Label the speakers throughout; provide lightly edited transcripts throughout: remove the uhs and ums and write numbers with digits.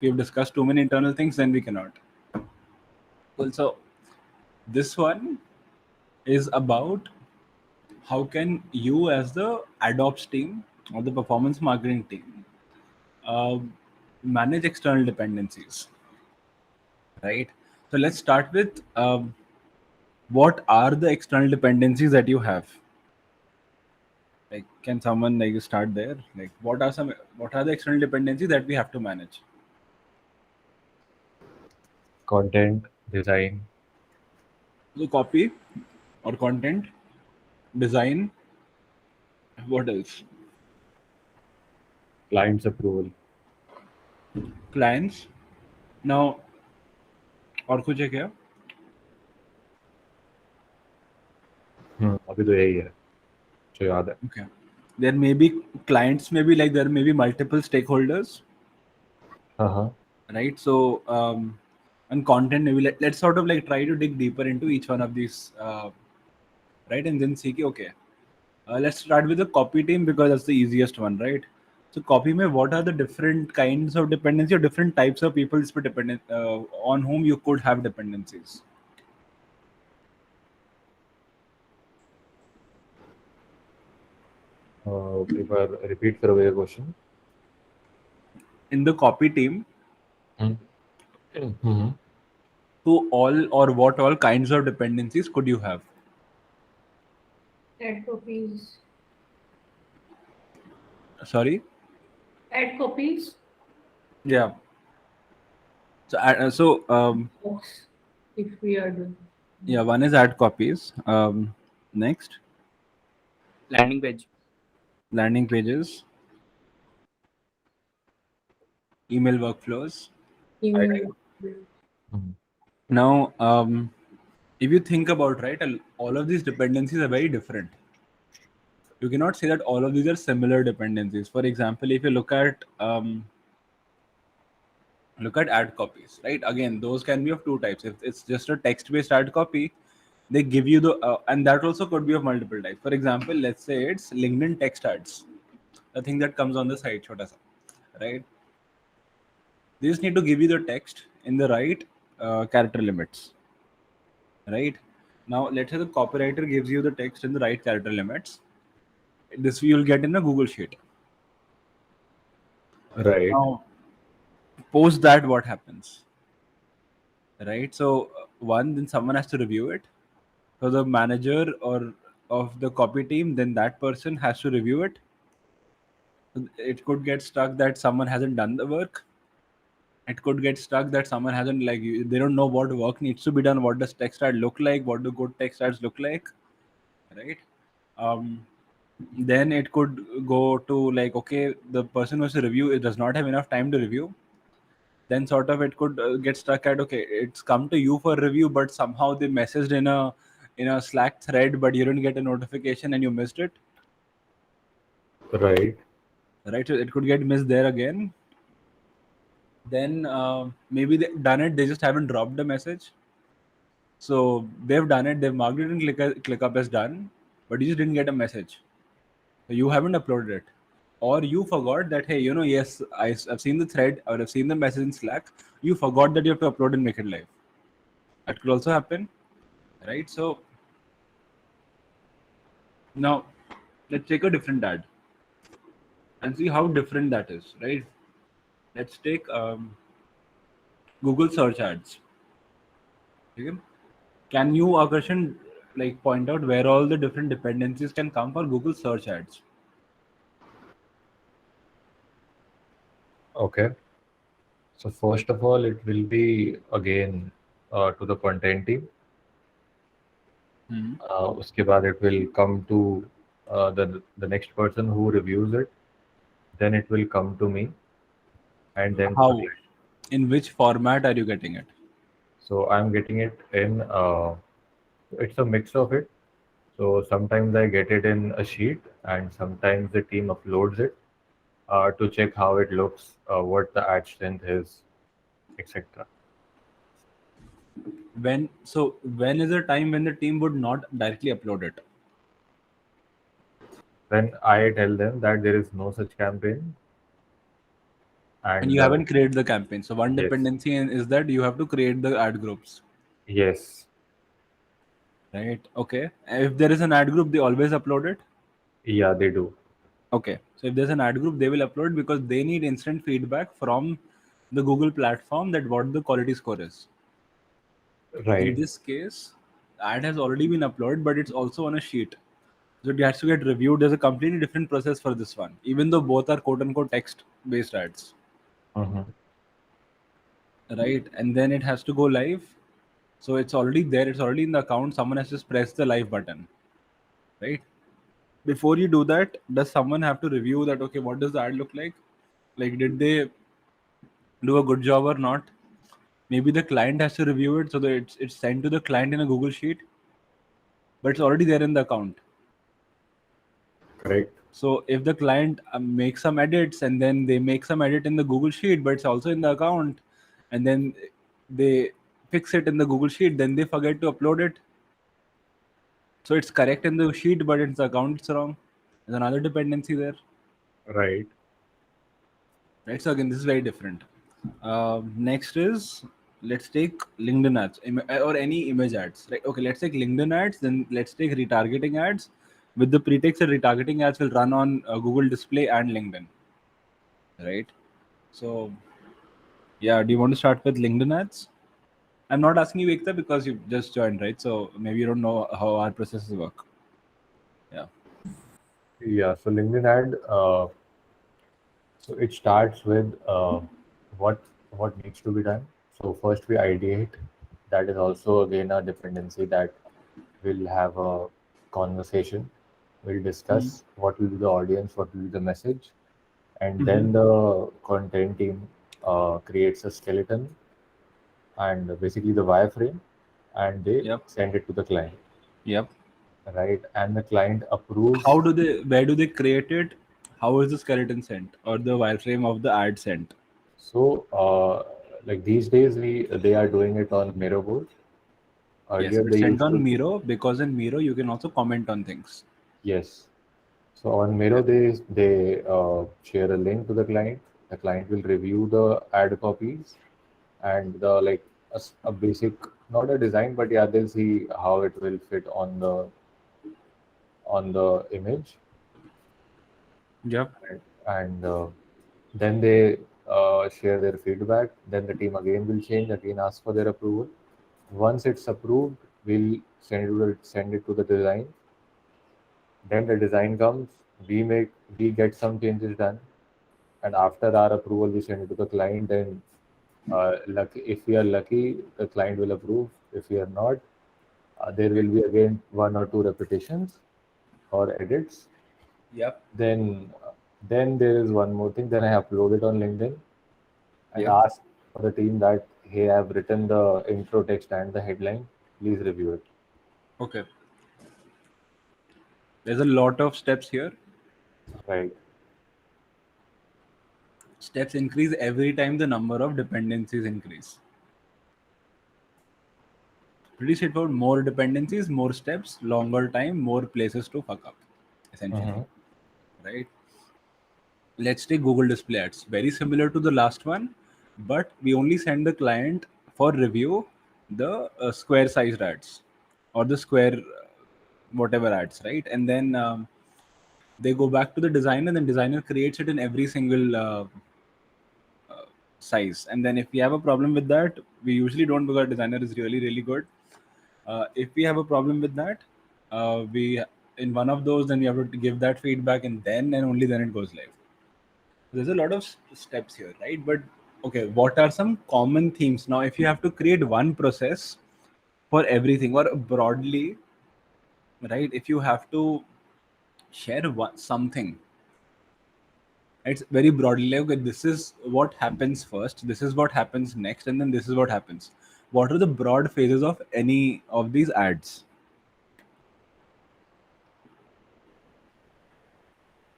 Speaker 1: we've discussed too many internal things, then we cannot. Well, so this one is about how can you as the adOps team or the performance marketing team manage external dependencies, right? So let's start with what are the external dependencies that you have? Like, can someone like start there? Like, what are the external dependencies that we have to manage?
Speaker 2: Content, design,
Speaker 1: So copy or content, design. What else?
Speaker 2: client's approval.
Speaker 1: Clients. Now, और कुछ है क्या?
Speaker 2: अभी तो यही है जो याद है.
Speaker 1: Okay. There may be clients, maybe like there may be multiple stakeholders,
Speaker 2: Uh-huh.
Speaker 1: right? So, and content, maybe let's sort of like try to dig deeper into each one of these, right? And then see, okay, let's start with the copy team because that's the easiest one, right? So, copy mein, what are the different kinds of dependency or different types of people dependent on whom you could have dependencies?
Speaker 2: एक बार repeat करोगे ये question?
Speaker 1: In the copy team,
Speaker 2: Mm-hmm.
Speaker 1: who all or what all kinds of dependencies could you have?
Speaker 3: Add copies.
Speaker 1: Sorry?
Speaker 3: Add copies.
Speaker 1: Yeah. So,
Speaker 3: Box. If we are doing.
Speaker 1: yeah, one is add copies. Next,
Speaker 4: Landing page.
Speaker 1: landing pages, email workflows.
Speaker 3: Email.
Speaker 1: Now, if you think about right, all of these dependencies are very different. You cannot say that all of these are similar dependencies. For example, if you look at ad copies, right? Again, those can be of two types. If it's just a text-based ad copy, they give you the and that also could be of multiple types. For example, let's say it's LinkedIn text ads, the thing that comes on the side, chota sa, right? They just need to give you the text in the right character limits, right? Now, let's say the copywriter gives you the text in the right character limits. This you'll get in a Google Sheet.
Speaker 2: Right.
Speaker 1: Now, post that, what happens? Right? So, one, then someone has to review it. So, the manager or of the copy team, then that person has to review it. It could get stuck that someone hasn't done the work. It could get stuck that someone hasn't they don't know what work needs to be done. What does text ad look like? What do good text ads look like? Right? Then it could go to like, okay, the person who has to review it does not have enough time to review. Then sort of it could get stuck at, okay, it's come to you for review, but somehow they messaged in a Slack thread, but you didn't get a notification and you missed it.
Speaker 2: Right.
Speaker 1: Right? So it could get missed there again. Then maybe they've done it, they just haven't dropped the message. So they've done it, they've marked it and click up as done, but you just didn't get a message. So you haven't uploaded it. Or you forgot that, hey, yes, I've seen the thread or I've seen the message in Slack. You forgot that you have to upload and make it live. That could also happen, right? So now let's take a different ad and see how different that is, right? Let's take Google search ads. Okay? Can you, Akarshan, like point out where all the different dependencies can come for Google search ads?
Speaker 2: Okay. So first of all, it will be again to the content team. उसके बाद it will come to the next person who reviews it. Then it will come to me, and then to the
Speaker 1: How?
Speaker 2: client.
Speaker 1: In which format are you getting it?
Speaker 2: So I'm getting it in. It's a mix of it. So sometimes I get it in a sheet, and sometimes the team uploads it to check how it looks, what the ad strength is, etc.
Speaker 1: When is the time when the team would not directly upload it?
Speaker 2: Then I tell them that there is no such campaign.
Speaker 1: And you haven't created the campaign. So one
Speaker 2: Yes.
Speaker 1: dependency is that you have to create the ad groups,
Speaker 2: Yes.
Speaker 1: right? Okay. If there is an ad group, they always upload it.
Speaker 2: Yeah, they do.
Speaker 1: Okay. So if there's an ad group, they will upload because they need instant feedback from the Google platform that what the quality score is. In
Speaker 2: Right.
Speaker 1: this case, ad has already been uploaded, but it's also on a sheet. So it has to get reviewed. There's a completely different process for this one, even though both are quote unquote text based ads,
Speaker 2: Mm-hmm.
Speaker 1: right? And then it has to go live. So it's already there, it's already in the account. Someone has just pressed the live button, right? Before you do that, does someone have to review that? Okay, what does the ad look like? Like, did they do a good job or not? Maybe the client has to review it so that it's sent to the client in a Google sheet, but it's already there in the account.
Speaker 2: Correct.
Speaker 1: So if the client makes some edits and then they make some edit in the Google sheet, but it's also in the account, and then they fix it in the Google sheet, then they forget to upload it. So it's correct in the sheet, but in the account it's wrong. There's another dependency there,
Speaker 2: Right.
Speaker 1: right? So again, this is very different. Next is, let's take LinkedIn ads or any image ads, right? Okay, let's take LinkedIn ads, then let's take retargeting ads with the pretext that retargeting ads will run on Google Display and LinkedIn, right? So yeah, do you want to start with LinkedIn ads? I'm not asking you, Ekta, because you just joined, right? So maybe you don't know how our processes work. Yeah.
Speaker 2: Yeah. So LinkedIn ad. So it starts with what needs to be done. So first we ideate. That is also again a dependency that we'll have a conversation. We'll discuss what will be the audience, what will be the message, and
Speaker 1: Mm-hmm.
Speaker 2: then the content team creates a skeleton and basically the wireframe, and they
Speaker 1: Yep.
Speaker 2: send it to the client,
Speaker 1: Yep.
Speaker 2: right? And the client approves.
Speaker 1: How do they? Where do they create it? How is the skeleton sent or the wireframe of the ad sent?
Speaker 2: So, like these days, they are doing it on Miro board.
Speaker 1: Yes,
Speaker 2: Earlier,
Speaker 1: it's
Speaker 2: they
Speaker 1: sent
Speaker 2: used
Speaker 1: on
Speaker 2: to.
Speaker 1: Miro because in Miro you can also comment on things.
Speaker 2: Yes. So on Miro, they share a link to the client. The client will review the ad copies and the like a basic, not a design, but yeah, they'll see how it will fit on the image,
Speaker 1: Yep.
Speaker 2: and then they share their feedback. Then the team again will change, again ask for their approval. Once it's approved, we'll send it to the design. Then the design comes, we get some changes done, and after our approval, we send it to the client. Then, if we are lucky, the client will approve. If we are not, there will be again one or two repetitions or edits.
Speaker 1: Yep.
Speaker 2: Then there is one more thing. Then I upload it on LinkedIn and
Speaker 1: Yep.
Speaker 2: ask for the team that, hey, I've written the intro text and the headline. Please review it.
Speaker 1: Okay. There's a lot of steps here.
Speaker 2: Right.
Speaker 1: Steps increase every time the number of dependencies increase. Pretty straightforward. More dependencies, more steps, longer time, more places to fuck up, essentially,
Speaker 2: Mm-hmm.
Speaker 1: right? Let's take Google Display Ads. Very similar to the last one, but we only send the client for review the square sized ads or the square whatever ads, right? And then they go back to the designer, then designer creates it in every single size. And then if we have a problem with that, we usually don't, because designer is really really good. If we have a problem with that, we in one of those, then we have to give that feedback, and only then it goes live. There's a lot of steps here, right? But okay, what are some common themes now? If you have to create one process for everything, or broadly, right? If you have to share something, it's very broadly like, okay, this is what happens first, this is what happens next, and then this is what happens. What are the broad phases of any of these ads?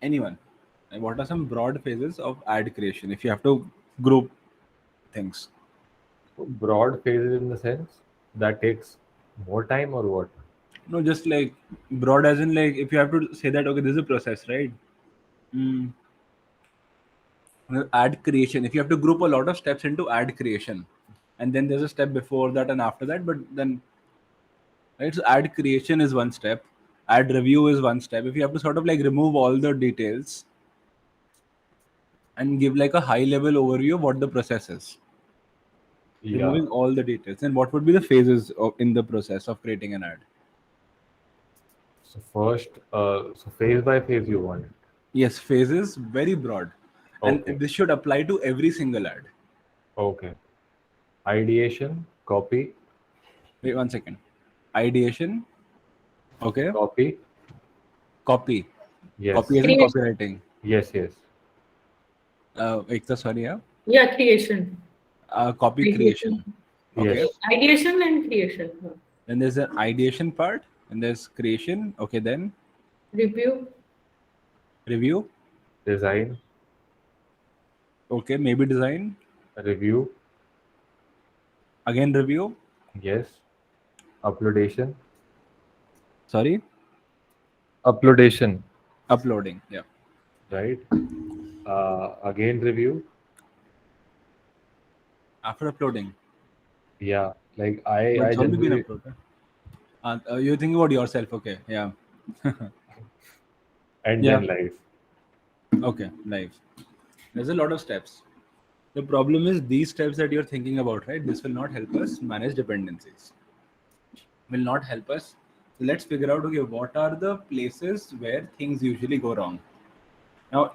Speaker 1: Anyone? And what are some broad phases of ad creation if you have to group things?
Speaker 2: So broad phases in the sense that takes more time or what?
Speaker 1: No, just like broad as in, like, if you have to say that, okay, this is a process, right? Mm, Ad creation. If you have to group a lot of steps into ad creation, and then there's a step before that and after that, but then right, so ad creation is one step, ad review is one step. If you have to sort of like remove all the details and give like a high level overview of what the process is,
Speaker 2: Yeah.
Speaker 1: removing all the details, then what would be the phases in the process of creating an ad?
Speaker 2: So first, so phase by phase you want it.
Speaker 1: Yes, phases, very broad, and
Speaker 2: Okay.
Speaker 1: this should apply to every single ad.
Speaker 2: Okay. Ideation, copy,
Speaker 1: Wait 1 second. Ideation, okay.
Speaker 2: copy.
Speaker 1: Copy,
Speaker 2: Yes.
Speaker 1: copy as in
Speaker 3: Creation.
Speaker 1: copywriting.
Speaker 2: Yes. Yes.
Speaker 1: Ekta, sorry, yeah.
Speaker 3: Yeah, creation.
Speaker 1: Copy creation. Okay.
Speaker 2: Yes.
Speaker 3: Ideation and creation.
Speaker 1: Then there's an ideation part, and there's creation. Okay, then
Speaker 3: Review.
Speaker 1: review.
Speaker 2: Design,
Speaker 1: Okay, maybe design.
Speaker 2: review.
Speaker 1: Again review.
Speaker 2: Yes. Uploadation.
Speaker 1: Sorry,
Speaker 2: Uploadation.
Speaker 1: uploading. Yeah.
Speaker 2: Right. Again review.
Speaker 1: After uploading.
Speaker 2: Yeah. Like
Speaker 1: But
Speaker 2: I
Speaker 1: it's already been
Speaker 2: generally.
Speaker 1: uploaded. You're thinking about yourself. Okay. Yeah.
Speaker 2: And
Speaker 1: Yeah.
Speaker 2: then live.
Speaker 1: Okay. Live. There's a lot of steps. The problem is these steps that you're thinking about, right? This will not help us manage dependencies. Will not help us. So let's figure out, okay, what are the places where things usually go wrong? Now,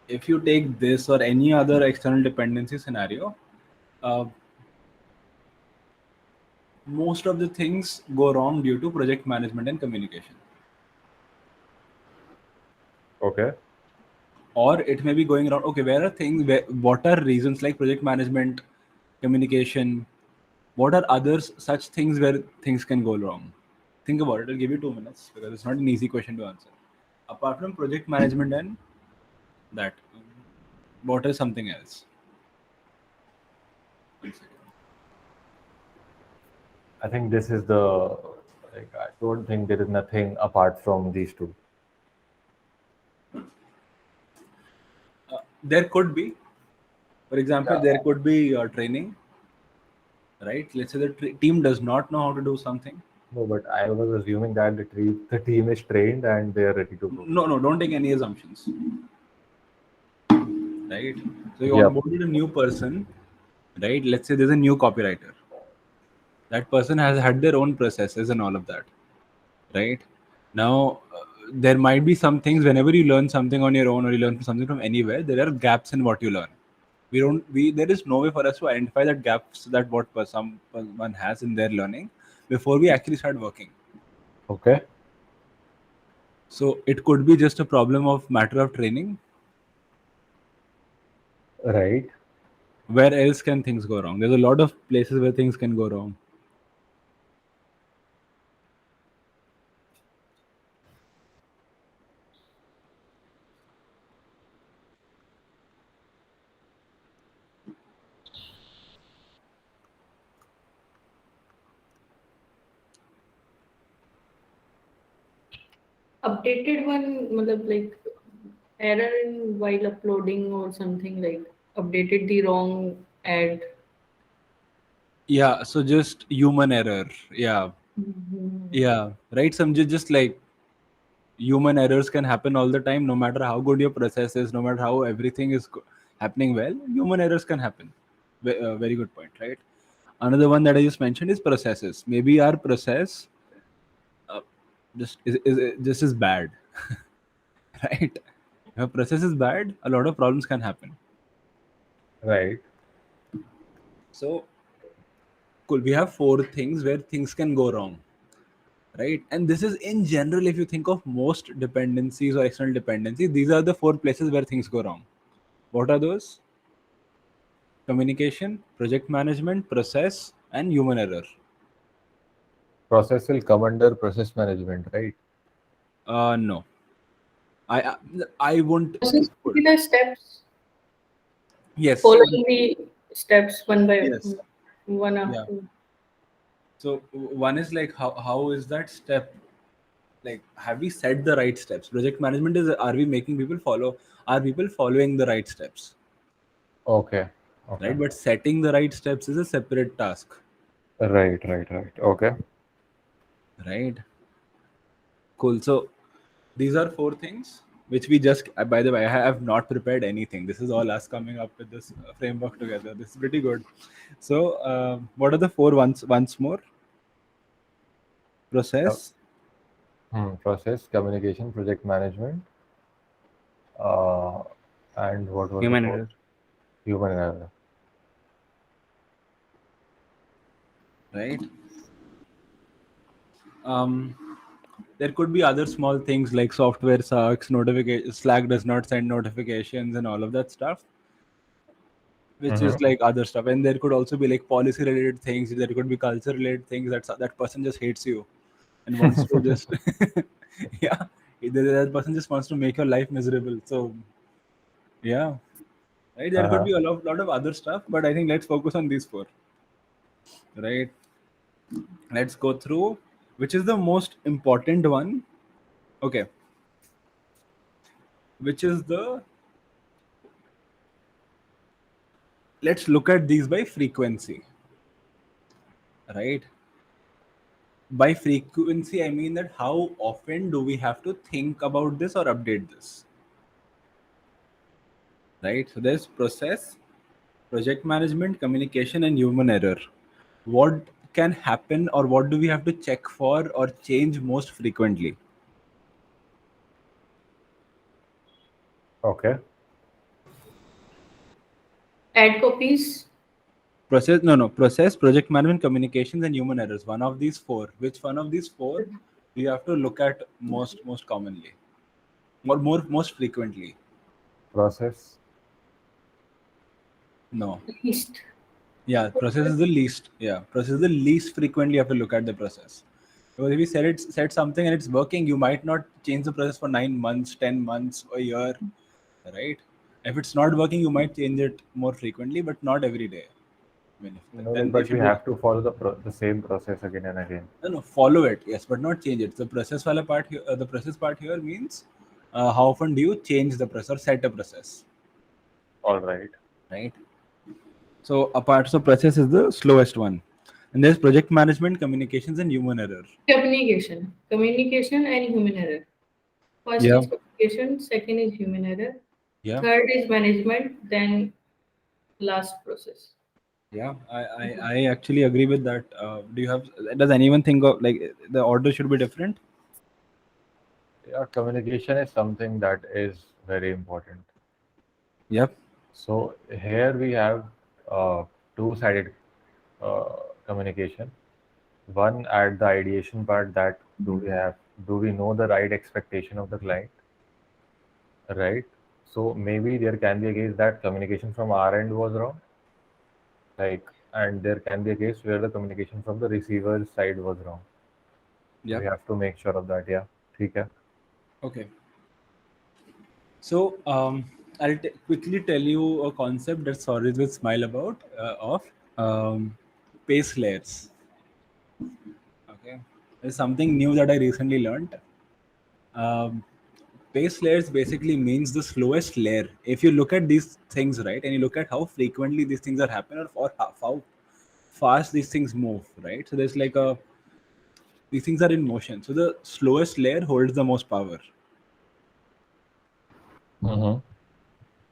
Speaker 1: if you take this or any other external dependency scenario, most of the things go wrong due to project management and communication.
Speaker 2: Okay.
Speaker 1: Or it may be going wrong. Okay, where are things? What are reasons like project management, communication? What are others such things where things can go wrong? Think about it. I'll give you 2 minutes because it's not an easy question to answer. Apart from project management and that, what is something else?
Speaker 2: I think this is the. Like, I don't think there is nothing apart from these two.
Speaker 1: There could be, for example, there could be training, right? Let's say the team does not know how to do something.
Speaker 2: No, but I was assuming that the team is trained and they are ready to go.
Speaker 1: No, don't take any assumptions. Right? So you
Speaker 2: Yep.
Speaker 1: onboarded a new person, right? Let's say there's a new copywriter. That person has had their own processes and all of that, right? Now, there might be some things whenever you learn something on your own or you learn something from anywhere, there are gaps in what you learn. There is no way for us to identify that gaps that someone has in their learning before we actually start working.
Speaker 2: Okay.
Speaker 1: So it could be just a problem of matter of training.
Speaker 2: Right.
Speaker 1: Where else can things go wrong? There's a lot of places where things can go wrong.
Speaker 3: Updated one, matlab, like error in while uploading or something, like updated the wrong ad.
Speaker 1: Yeah, so just human error. Yeah,
Speaker 3: Mhm.
Speaker 1: yeah, right. Some just like human errors can happen all the time, no matter how good your process is, no matter how everything is happening well. Human errors can happen. Very good point, right? Another one that I just mentioned is processes. Maybe our process just is bad, right? If a process is bad, a lot of problems can happen.
Speaker 2: Right.
Speaker 1: So, cool. We have 4 things where things can go wrong, right? And this is in general, if you think of most dependencies or external dependencies, these are the 4 places where things go wrong. What are those? Communication, project management, process, and human error.
Speaker 2: Process will come under process management, right?
Speaker 1: No, I I won't.
Speaker 3: Process will be the steps,
Speaker 1: Yes.
Speaker 3: following the steps one by
Speaker 1: Yes.
Speaker 3: one
Speaker 1: Yeah.
Speaker 3: after.
Speaker 1: So one is like how is that step? Like, have we set the right steps? Project management is, are we making people follow? Are people following the right steps?
Speaker 2: Okay. Okay.
Speaker 1: right? But setting the right steps is a separate task,
Speaker 2: Right. Okay.
Speaker 1: right? Cool. So these are 4 things which we just, by the way, I have not prepared anything. This is all us coming up with this framework together. This is pretty good. So what are the 4 ones once more?
Speaker 2: Uh,
Speaker 1: Process,
Speaker 2: Process, communication, project management, uh, and what was the
Speaker 4: Human
Speaker 2: fourth?
Speaker 4: error.
Speaker 2: Human error.
Speaker 1: right? There could be other small things like software sucks, notification, Slack does not send notifications, and all of that stuff, which is like other stuff. And there could also be like policy related things. There could be culture related things that person just hates you and wants to just yeah, that person just wants to make your life miserable. So yeah, right. There could
Speaker 2: Uh-huh.
Speaker 1: be a lot of other stuff, but I think let's focus on these 4, right? Let's go through which is the most important one. Okay, which is the, let's look at these by frequency, right? By frequency, I mean that how often do we have to think about this or update this, right? So there's process, project management, communication, and human error. What can happen or what do we have to check for or change most frequently?
Speaker 2: Okay.
Speaker 3: Add copies.
Speaker 1: Process, project management, communications, and human errors. One of these 4. Which one of these 4 do you have to look at most commonly, or most frequently?
Speaker 2: Process.
Speaker 1: No.
Speaker 3: Least.
Speaker 1: Yeah, process is the least. Yeah, process is the least frequently you have to look at the process. Because if you said something and it's working, you might not change the process for 9 months, 10 months, a year, right? If it's not working, you might change it more frequently, but not every day. I mean,
Speaker 2: No,
Speaker 1: then
Speaker 2: but
Speaker 1: if
Speaker 2: we
Speaker 1: you do,
Speaker 2: have to follow the same process again and again.
Speaker 1: no, follow it, yes, but not change it. The process wala part here, the process part here means how often do you change the process or set a process,
Speaker 2: All right.
Speaker 1: right? So process is the slowest one. And there's project management, communications, and human error.
Speaker 3: Communication and human error. First
Speaker 1: Yeah.
Speaker 3: is communication, second is human error,
Speaker 1: Yeah.
Speaker 3: third is management, then last process.
Speaker 1: Yeah. I actually agree with that. Do you have, does anyone think of like the order should be different?
Speaker 2: Yeah, communication is something that is very important.
Speaker 1: Yep.
Speaker 2: So here we have two-sided uh, communication. One at the ideation part, that do we know the right expectation of the client, right? So maybe there can be a case that communication from our end was wrong, like, and there can be a case where the communication from the receiver's side was wrong. We
Speaker 1: Yep.
Speaker 2: have to make sure of that. Yeah, ठीक है.
Speaker 1: Okay. So I'll quickly tell you a concept that stories will smile about of pace layers. Okay. There's something new that I recently learned. Um, Base layers basically means the slowest layer. If you look at these things, right, and you look at how frequently these things are happening or how fast these things move, right? So there's like a, these things are in motion. So the slowest layer holds the most power,
Speaker 2: Mm-hmm.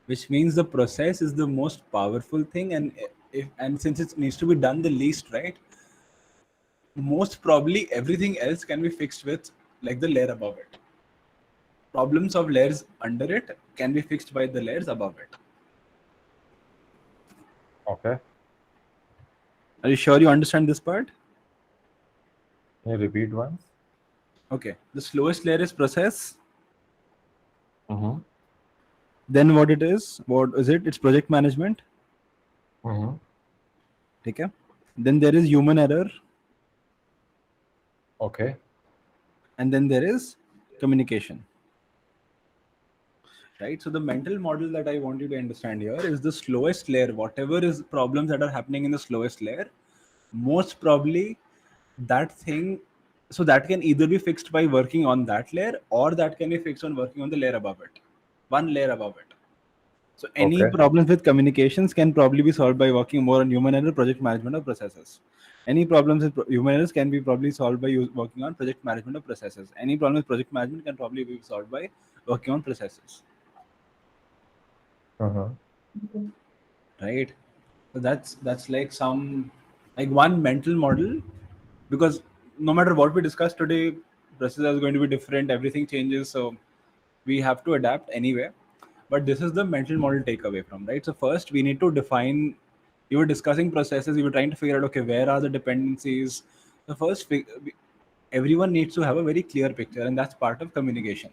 Speaker 1: which means the process is the most powerful thing. And and since it needs to be done the least, right, most probably everything else can be fixed with like the layer above it. Problems of layers under it can be fixed by the layers above it.
Speaker 2: Okay.
Speaker 1: Are you sure you understand this part?
Speaker 2: Can you repeat once?
Speaker 1: Okay. The slowest layer is process.
Speaker 2: Mm-hmm.
Speaker 1: Then what it is? What is it? It's project management.
Speaker 2: Mm-hmm.
Speaker 1: Okay. Then there is human error,
Speaker 2: Okay.
Speaker 1: and then there is communication. Right. So the mental model that I want you to understand here is the slowest layer. Whatever is problems that are happening in the slowest layer, most probably that thing. So that can either be fixed by working on that layer, or that can be fixed on working on the layer above it, one layer above it. So any
Speaker 2: Okay.
Speaker 1: problems with communications can probably be solved by working more on human error, project management, or processes. Any problems with human errors can be probably solved by working on project management or processes. Any problem with project management can probably be solved by working on processes.
Speaker 2: Uh-huh.
Speaker 1: Right? So that's like some like one mental model, because no matter what we discuss today, process is going to be different. Everything changes, so we have to adapt anyway. But this is the mental model takeaway from, right? So first we need to define. You were discussing processes. You were trying to figure out, okay, where are the dependencies? The first everyone needs to have a very clear picture, and that's part of communication,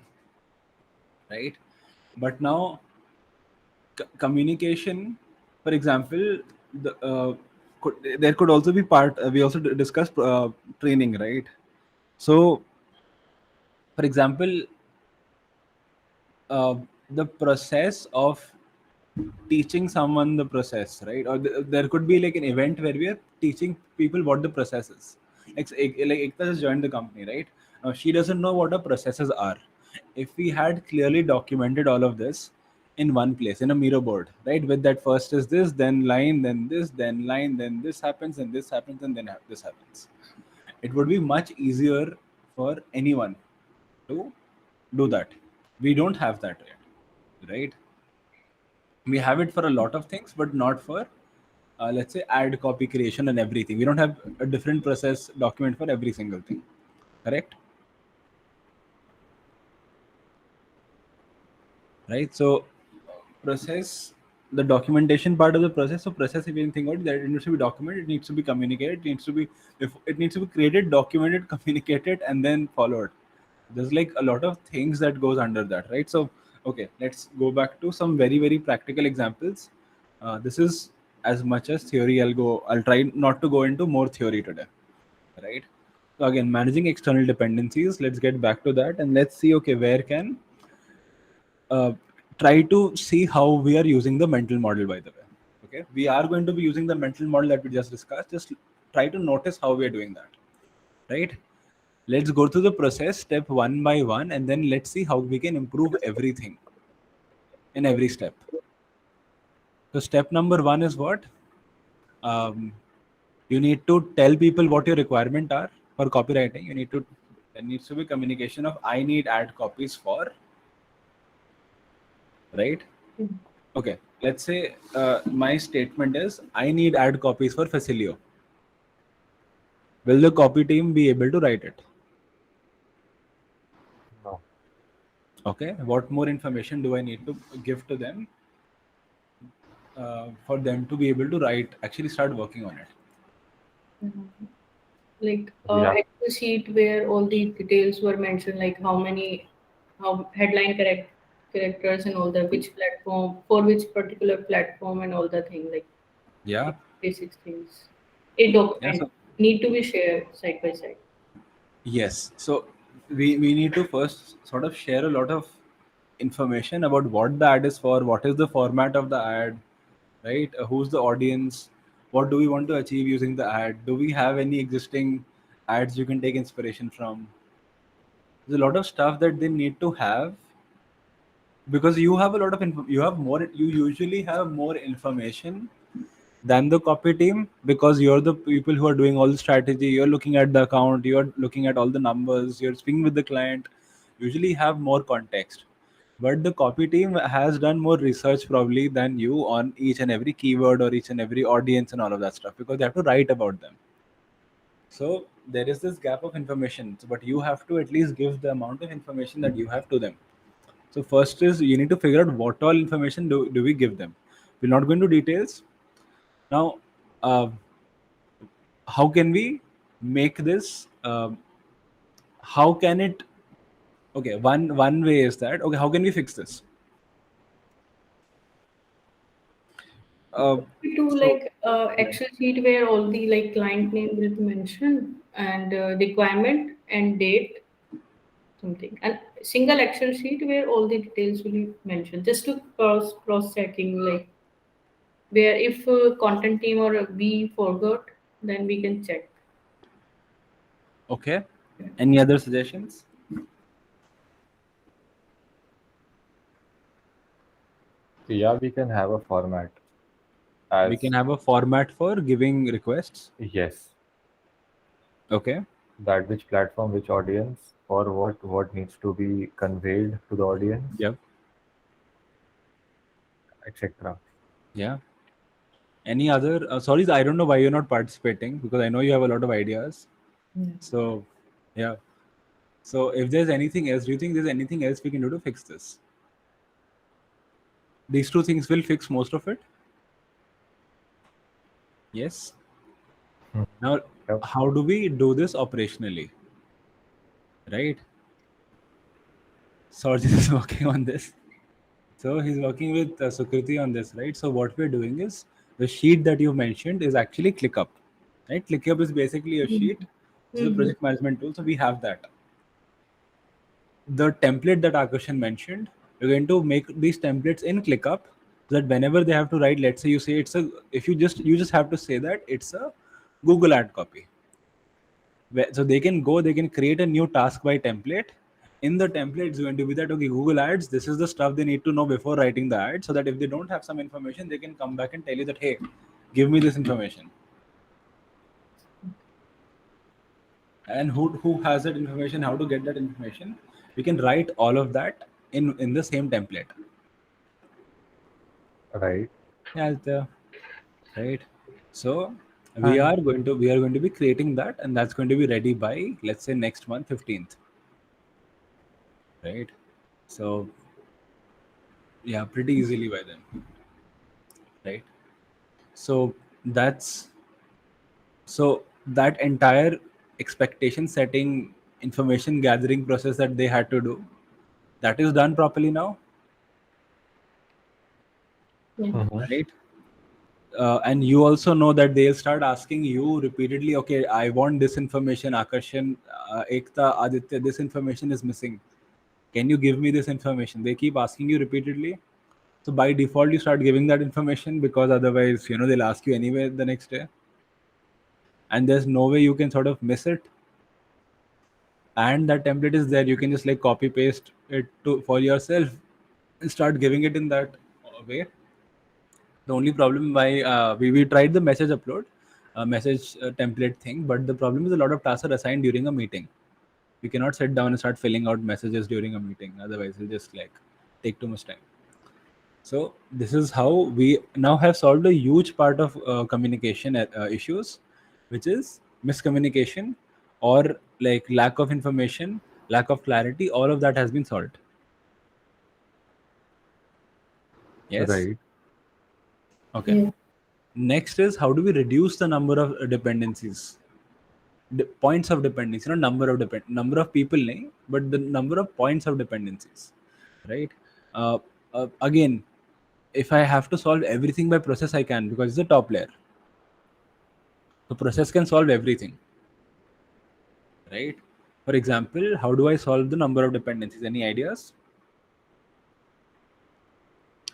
Speaker 1: right? But now communication, for example, there could also be part, we also discussed training, right? So for example, uh, the process of teaching someone the process, right? Or there could be like an event where we are teaching people what the process is. Like Ekta has joined the company, right? Now she doesn't know what the processes are. If we had clearly documented all of this in one place, in a Miro board, right? With that, first is this, then line, then this, then line, then this happens, and this happens, and then this happens. It would be much easier for anyone to do that. We don't have that yet, right? We have it for a lot of things, but not for let's say ad copy creation and everything. We don't have a different process document for every single thing, correct? Right? So process, the documentation part of the process. So process, if you think about it, that it needs to be documented, it needs to be communicated, it needs to be, if it needs to be created, documented, communicated, and then followed. There's like a lot of things that goes under that, right? So okay, let's go back to some very very practical examples. This is as much as theory. I'll try not to go into more theory today, right? So again, managing external dependencies, let's get back to that, and let's see, okay, where can uh, try to see how we are using the mental model, by the way. Okay, we are going to be using the mental model that we just discussed. Just try to notice how we are doing that, right? Let's go through the process step one by one, and then let's see how we can improve everything in every step. So step number one is what? um, you need to tell people what your requirement are for copywriting. There needs to be communication of I need ad copies for, right? Okay, let's say my statement is I need ad copies for Facilio. Will the copy team be able to write it?
Speaker 2: No.
Speaker 1: Okay, what more information do I need to give to them for them to be able to actually start working on it?
Speaker 3: Like
Speaker 2: We have
Speaker 3: Excel sheet where all the details were mentioned, like how headline characters and all that, which platform for which particular platform and all the thing, like
Speaker 1: Yeah.
Speaker 3: basic things. A
Speaker 1: Yeah.
Speaker 3: document
Speaker 1: So
Speaker 3: need to be shared side by side.
Speaker 1: yes. So we need to first sort of share a lot of information about what the ad is for, what is the format of the ad, right? Who's the audience? What do we want to achieve using the ad? Do we have any existing ads you can take inspiration from? There's a lot of stuff that they need to have, because you have a lot of you usually have more information than the copy team, because you're the people who are doing all the strategy, you're looking at the account, you're looking at all the numbers, you're speaking with the client, usually have more context. But the copy team has done more research probably than you on each and every keyword or each and every audience and all of that stuff, because they have to write about them. So there is this gap of information, but you have to at least give the amount of information that you have to them. So first is you need to figure out what all information do we give them. We're not going to details now. uh, how can we make this how can it okay, one way is that, okay, how can we fix this? uh,
Speaker 3: To
Speaker 1: so
Speaker 3: like Excel sheet where all the like client name will be mentioned and requirement and date something, and single Excel sheet where all the details will be mentioned, just to cross checking, like where if content team or we forgot, then we can check.
Speaker 1: okay, any other suggestions?
Speaker 2: Yeah, we can have a format
Speaker 1: We
Speaker 2: as
Speaker 1: can have a format for giving requests.
Speaker 2: yes,
Speaker 1: Okay.
Speaker 2: that which platform, which audience, or what needs to be conveyed to the audience,
Speaker 1: Yep.
Speaker 2: etc.
Speaker 1: Yeah. Any other? Sorry, I don't know why you're not participating because I know you have a lot of ideas.
Speaker 3: Yeah.
Speaker 1: So, yeah. So, if there's anything else, do you think there's anything else we can do to fix this? These two things will fix most of it. Yes. Now,
Speaker 2: Yep.
Speaker 1: how do we do this operationally? Right? Sarjan is working on this. So he's working with Sukriti on this, right? So what we're doing is the sheet that you mentioned is actually ClickUp, right? ClickUp is basically a sheet, which is a
Speaker 3: Mm-hmm.
Speaker 1: project management tool. So we have that. The template that Akarshan mentioned, you're going to make these templates in ClickUp so that whenever they have to write, let's say you say it's a, if you just have to say that it's a Google ad copy. So they can go, they can create a new task by template. In the template, it's going to be that, okay, Google Ads, this is the stuff they need to know before writing the ad, so that if they don't have some information, they can come back and tell you that, hey, give me this information. And who has that information, how to get that information, we can write all of that in the same template.
Speaker 2: Right.
Speaker 1: Yeah, right. So
Speaker 2: And
Speaker 1: we are going to be creating that, and that's going to be ready by, let's say, next month 15th. Right. So yeah, pretty easily by then. Right. So that's so that entire expectation setting, information gathering process that they had to do, that is done properly now.
Speaker 3: Yeah.
Speaker 2: mhm,
Speaker 1: Right. And you also know that they'll start asking you repeatedly, okay, I want this information, Akarshan, Ekta, Aditya, this information is missing, can you give me this information? They keep asking you repeatedly. So by default you start giving that information, because otherwise, they'll ask you anyway the next day, and there's no way you can sort of miss it. And that template is there, you can just like copy paste it for yourself and start giving it in that way. The only problem, why we tried the message upload, message template thing, but the problem is a lot of tasks are assigned during a meeting. We cannot sit down and start filling out messages during a meeting, otherwise it'll just like take too much time. So this is how we now have solved a huge part of communication issues, which is miscommunication, or like lack of information, lack of clarity. All of that has been solved. Yes.
Speaker 2: right.
Speaker 1: Okay.
Speaker 3: Yeah.
Speaker 1: Next is, how do we reduce the number of dependencies, points of dependency, not number of people, nahi, but the number of points of dependencies, right? Uh, Again, if I have to solve everything by process, I can, because it's a top layer. The process can solve everything, right? For example, how do I solve the number of dependencies? Any ideas?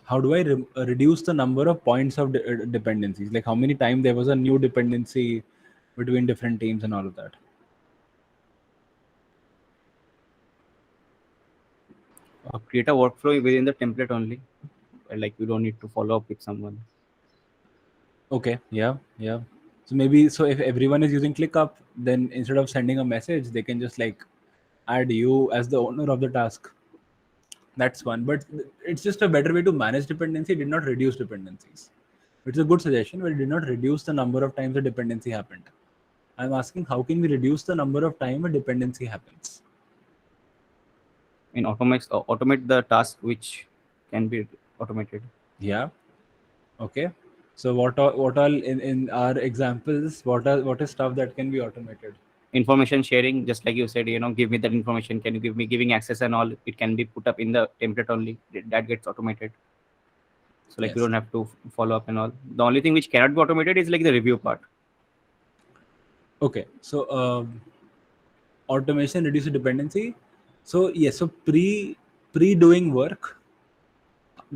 Speaker 1: How do I reduce the number of points of dependencies? Like how many times there was a new dependency between different teams and all of that.
Speaker 4: Create a workflow within the template only. Like you don't need to follow up with someone.
Speaker 1: Okay, yeah, yeah. So maybe, so if everyone is using ClickUp, then instead of sending a message, they can just like add you as the owner of the task. That's one, but it's just a better way to manage dependency. It did not reduce dependencies. It's a good suggestion, but it did not reduce the number of times a dependency happened. I'm asking, how can we reduce the number of time a dependency happens?
Speaker 4: And automate the task which can be automated.
Speaker 1: Yeah. Okay. So what all in our examples? What is stuff that can be automated?
Speaker 4: Information sharing, just like you said, give me that information. Can you give me giving access and all? It can be put up in the template only. That gets automated. So like you
Speaker 1: Yes.
Speaker 4: don't have to follow up and all. The only thing which cannot be automated is like the review part.
Speaker 1: Okay. So automation reduces dependency. So yes. So pre doing work,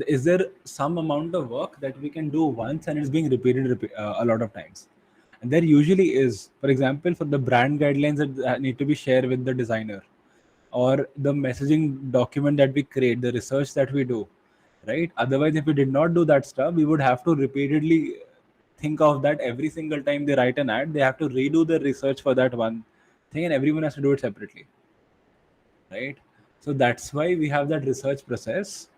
Speaker 1: is there some amount of work that we can do once and it's being repeated a lot of times? And there usually is, for example, for the brand guidelines that need to be shared with the designer, or the messaging document that we create, the research that we do, right? Otherwise, if we did not do that stuff, we would have to repeatedly think of that every single time they write an ad. They have to redo the research for that one thing, and everyone has to do it separately, right? So that's why we have that research process,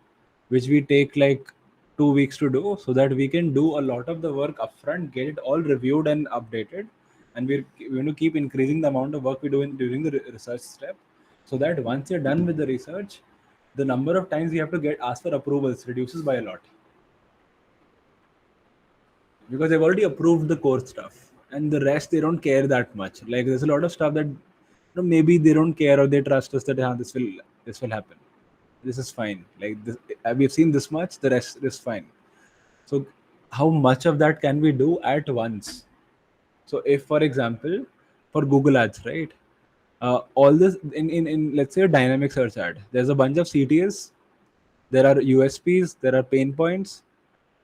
Speaker 1: which we take like 2 weeks to do, so that we can do a lot of the work upfront, get it all reviewed and updated, and we're going to keep increasing the amount of work we do during the research step, so that once you're done with the research, the number of times we have to get asked for approvals reduces by a lot, because they've already approved the core stuff, and the rest they don't care that much. Like there's a lot of stuff that maybe they don't care, or they trust us that this will happen, this is fine, like this, we've seen this much, the rest is fine. So how much of that can we do at once? So if, for example, for Google Ads, right, all this in let's say a dynamic search ad, there's a bunch of CTAs, there are USPs, there are pain points.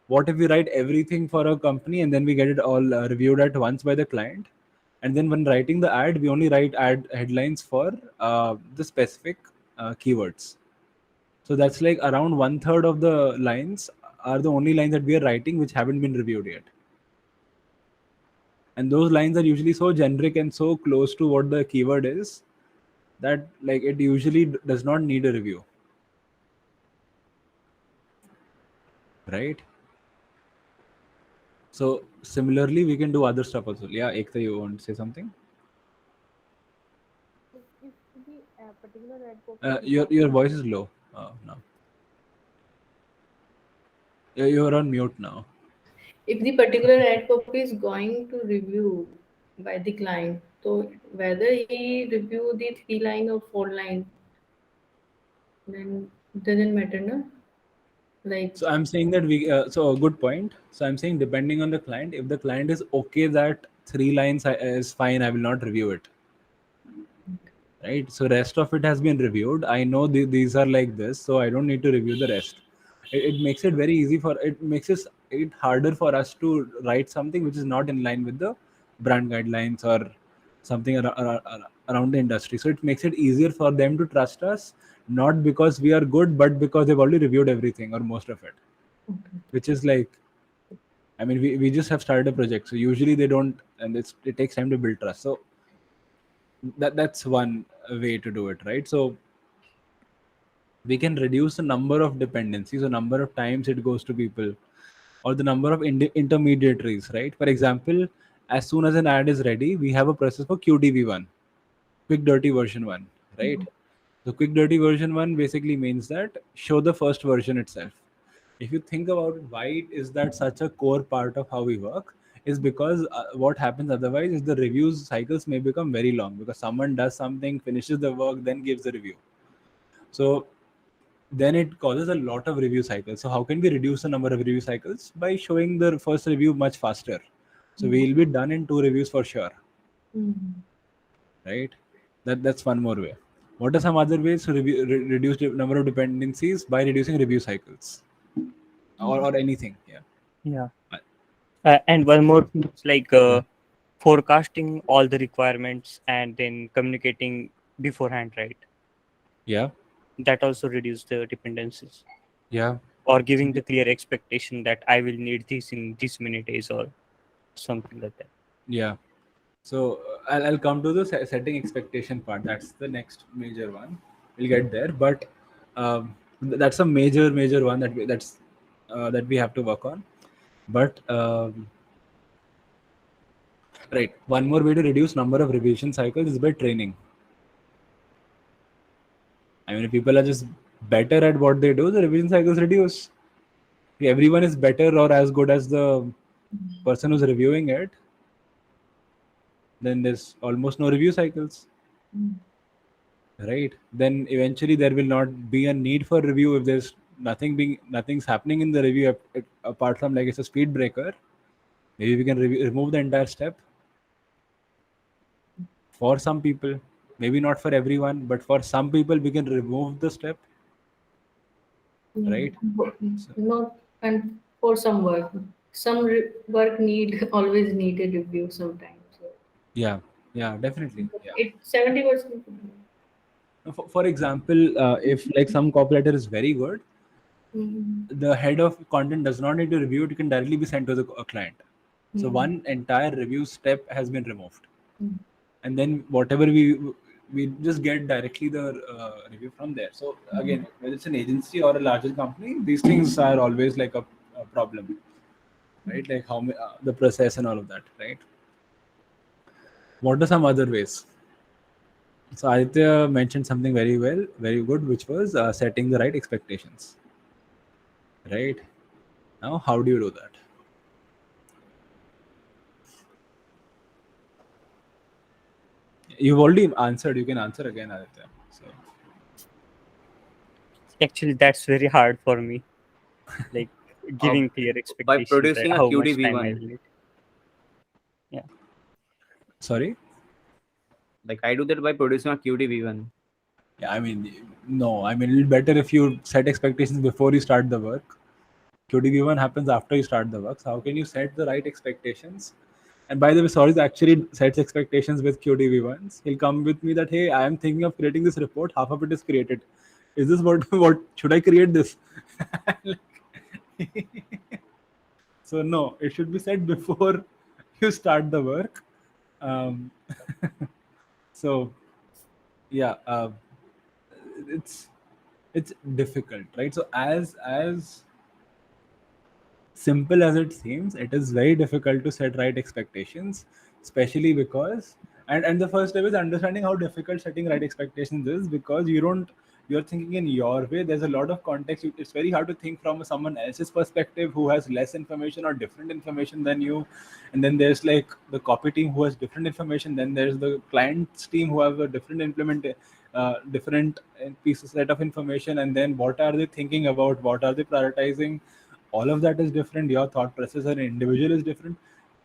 Speaker 1: What if we write everything for a company and then we get it all reviewed at once by the client, and then when writing the ad, we only write ad headlines for the specific keywords. So that's like around 1/3 of the lines are the only lines that we are writing which haven't been reviewed yet. And those lines are usually so generic and so close to what the keyword is that like it usually does not need a review. Right? So similarly, we can do other stuff also. Yeah, Ekta, you want to say something?
Speaker 5: If the particular ad copy is
Speaker 1: Your voice is low now. You're on mute now.
Speaker 3: If the particular ad copy is going to review by the client, so whether he review the 3 line or 4 line, then doesn't matter, no? Like
Speaker 1: So I'm saying that so a good point. So I'm saying depending on the client, if the client is okay that 3 lines is fine, I will not review it. Right. So rest of it has been reviewed. I know these are like this, so I don't need to review the rest. It makes it very easy it makes it harder for us to write something which is not in line with the brand guidelines or something around the industry. So it makes it easier for them to trust us, not because we are good, but because they've already reviewed everything or most of it.
Speaker 3: okay.
Speaker 1: Which is like, I mean, we just have started a project, so usually they don't, and it takes time to build trust. So that's one way to do it, right? So we can reduce the number of dependencies, or number of times it goes to people, or the number of intermediaries, right? For example, as soon as an ad is ready, we have a process for QDV1, quick dirty version 1, right? The quick dirty version 1 basically means that show the first version itself. If you think about it, why is that such a core part of how we work, is because what happens otherwise is the reviews cycles may become very long, because someone does something, finishes the work, then gives the review. So then it causes a lot of review cycles. So how can we reduce the number of review cycles? By showing the first review much faster. So we'll be done in 2 reviews for sure. Right? That's one more way. What are some other ways to reduce the number of dependencies? By reducing review cycles, or anything.
Speaker 4: Yeah. And one more thing is like forecasting all the requirements and then communicating beforehand, right?
Speaker 1: Yeah.
Speaker 4: That also reduce the dependencies,
Speaker 1: Yeah.
Speaker 4: or giving the clear expectation that I will need this in this many days or something like that.
Speaker 1: Yeah. So I'll come to the setting expectation part. That's the next major one. We'll get there, but that's a major one that we have to work on. But right, one more way to reduce number of revision cycles is by training. I mean, if people are just better at what they do, the revision cycles reduce. If everyone is better or as good as the person who's reviewing it, then there's almost no review cycles. Right? Then eventually there will not be a need for review if there's nothing's happening in the review apart from like it's a speed breaker. Maybe we can remove the entire step for some people. Maybe not for everyone, but for some people we can remove the step. Right?
Speaker 3: Not, and for some work, work always need a review sometimes. So
Speaker 1: Yeah, definitely. Yeah.
Speaker 3: it's 70%.
Speaker 1: For example, if like some copywriter is very good, the head of content does not need to review it. It can directly be sent to the client. So one entire review step has been removed, and then whatever we just get directly the review from there. So again, whether it's an agency or a larger company, these things are always like a problem, right? Like how the process and all of that, right? What are some other ways? So Aditya mentioned something very good, which was setting the right expectations. Right? Now, how do you do that? You've already answered. You can answer again, Aditya. So
Speaker 6: Actually, that's very hard for me. Like giving clear
Speaker 4: by
Speaker 6: expectations,
Speaker 4: producing
Speaker 6: right?
Speaker 4: a
Speaker 6: How much time I
Speaker 4: QDV1.
Speaker 6: will need. Yeah.
Speaker 1: sorry.
Speaker 4: Like I do that by producing a QDV1.
Speaker 1: Yeah, I mean, no. I mean, it'll be better if you set expectations before you start the work. QDV1 happens after you start the work. So how can you set the right expectations? And by the way, Sorry actually sets expectations with QDV1s. He'll come with me that, hey, I am thinking of creating this report. Half of it is created. Is this what should I create this? So no, it should be said before you start the work. Um, so yeah, it's difficult, right? So as simple as it seems, it is very difficult to set right expectations, especially because and the first step is understanding how difficult setting right expectations is, because you're thinking in your way. There's a lot of context. It's very hard to think from someone else's perspective who has less information or different information than you. And then there's like the copy team who has different information. Then there's the client's team who have a different pieces set of information. And then what are they thinking about? What are they prioritizing? All of that is different. Your thought process as an individual is different.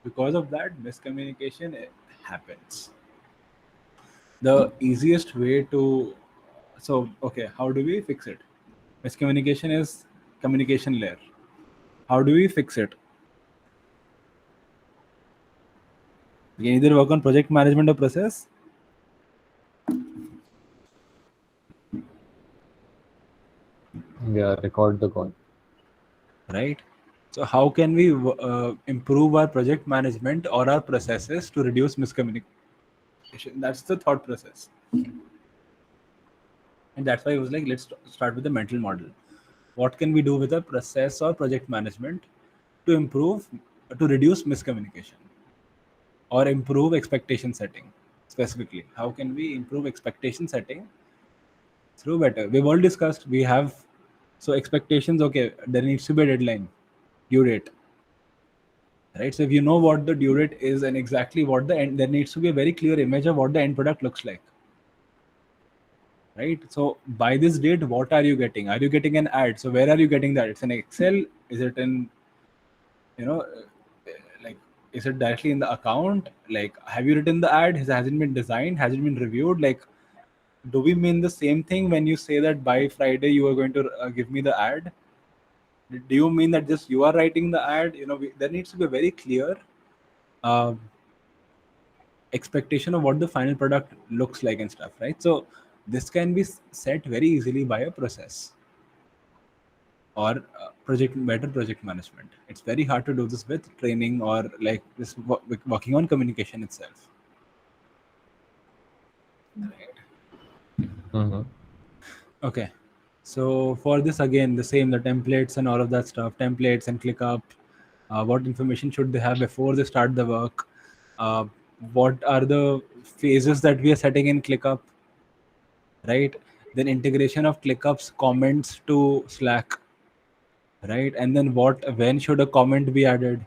Speaker 1: Because of that, miscommunication happens. The easiest way to okay, how do we fix it? Miscommunication is communication layer. How do we fix it? We can either work on project management or process.
Speaker 2: Yeah, record the call.
Speaker 1: Right? So how can we improve our project management or our processes to reduce miscommunication? That's the thought process. And that's why I was like, let's start with the mental model. What can we do with a process or project management to reduce miscommunication or improve expectation setting? Specifically, how can we improve expectation setting through better? We've all discussed, we have, so expectations, okay, there needs to be a deadline, due date, right? So if you know what the due date is and exactly what the end, there needs to be a very clear image of what the end product looks like, right? So by this date, what are you getting? Are you getting an ad? So where are you getting that? It's an Excel? Is it in, like, is it directly in the account? Like, have you written the ad? Has it been designed? Has it been reviewed? Like, do we mean the same thing when you say that by Friday you are going to give me the ad? Do you mean that just you are writing the ad? There needs to be a very clear uh, expectation of what the final product looks like and stuff, right? So this can be set very easily by a process or better project management. It's very hard to do this with training or like this working on communication itself.
Speaker 2: Mm-hmm.
Speaker 1: Okay, so for this, again, the same, the templates and all of that stuff, templates and ClickUp, what information should they have before they start the work, uh, what are the phases that we are setting in ClickUp, right? Then integration of ClickUp's comments to Slack, right? And then when should a comment be added?